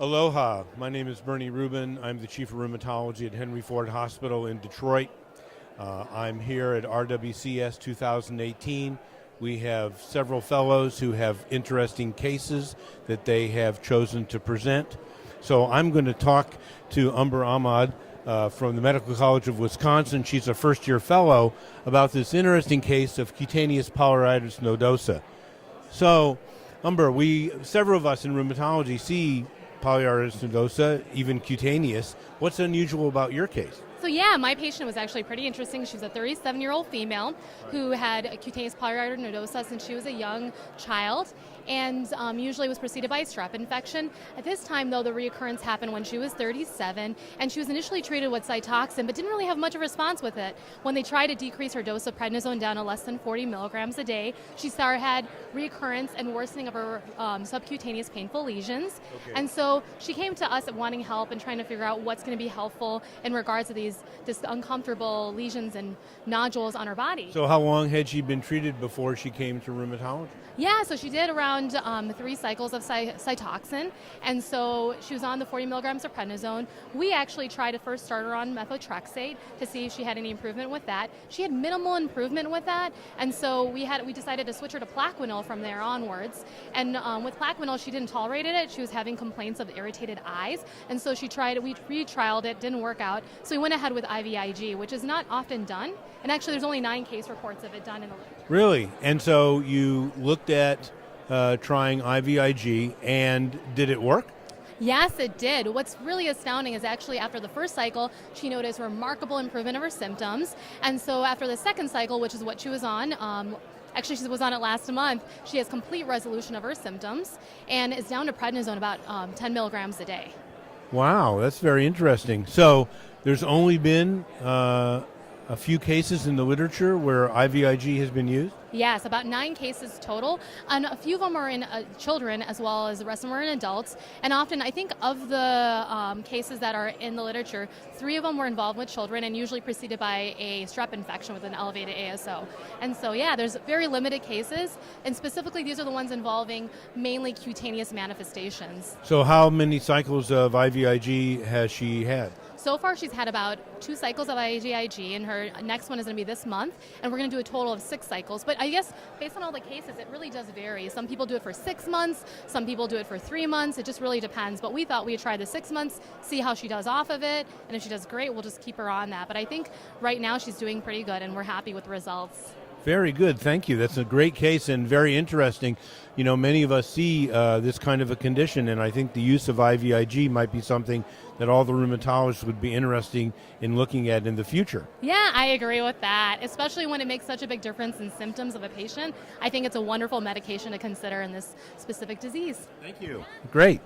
Aloha, my name is Bernie Rubin. I'm the Chief of Rheumatology at Henry Ford Hospital in Detroit. I'm here at RWCS 2018. We have several fellows who have interesting cases that they have chosen to present. So I'm going to talk to Umber Ahmad from the Medical College of Wisconsin. She's a first-year fellow about this interesting case of cutaneous polyarteritis nodosa. So, Umber, several of us in rheumatology see polyarteritis nodosa, even cutaneous. What's unusual about your case? So yeah, my patient was actually pretty interesting. She was a 37-year-old female who had cutaneous polyarteritis nodosa since she was a young child, and usually was preceded by a strep infection. At this time, though, the reoccurrence happened when she was 37, and she was initially treated with Cytoxan, but didn't really have much of a response with it. When they tried to decrease her dose of prednisone down to less than 40 milligrams a day, she had reoccurrence and worsening of her subcutaneous painful lesions. Okay. And so she came to us wanting help and trying to figure out what's going to be helpful in regards to this uncomfortable lesions and nodules on her body. So how long had she been treated before she came to rheumatology? Yeah, so she did around 3 cycles of Cytoxan, and so she was on the 40 milligrams of prednisone. We actually tried to first start her on methotrexate to see if she had any improvement with that. She had minimal improvement with that, and so we decided to switch her to Plaquenil from there onwards. And with Plaquenil, she didn't tolerate it. She was having complaints of irritated eyes, and so we retrialed it, didn't work out. So we went ahead with IVIG, which is not often done. And actually, there's only 9 case reports of it done in the literature. Really? And so you looked at trying IVIG, and did it work? Yes, it did. What's really astounding is actually after the first cycle, she noticed remarkable improvement of her symptoms. And so after the second cycle, which is what she was on, actually she was on it last month, she has complete resolution of her symptoms and is down to prednisone about 10 milligrams a day. Wow, that's very interesting. So there's only been a few cases in the literature where IVIG has been used? Yes, about 9 cases total, and a few of them are in children as well as the rest of them are in adults. And often, I think of the cases that are in the literature, 3 of them were involved with children and usually preceded by a strep infection with an elevated ASO. And so, yeah, there's very limited cases, and specifically these are the ones involving mainly cutaneous manifestations. So how many cycles of IVIG has she had? So far, she's had about 2 cycles of IVIG, and her next one is going to be this month, and we're going to do a total of 6 cycles. But I guess based on all the cases, it really does vary. Some people do it for 6 months, some people do it for 3 months. It just really depends. But we thought we'd try the 6 months, see how she does off of it, and if she does great, we'll just keep her on that. But I think right now she's doing pretty good, and we're happy with the results. Very good, thank you. That's a great case and very interesting. You know, many of us see this kind of a condition, and I think the use of IVIG might be something that all the rheumatologists would be interested in looking at in the future. Yeah, I agree with that, especially when it makes such a big difference in symptoms of a patient. I think it's a wonderful medication to consider in this specific disease. Thank you. Great.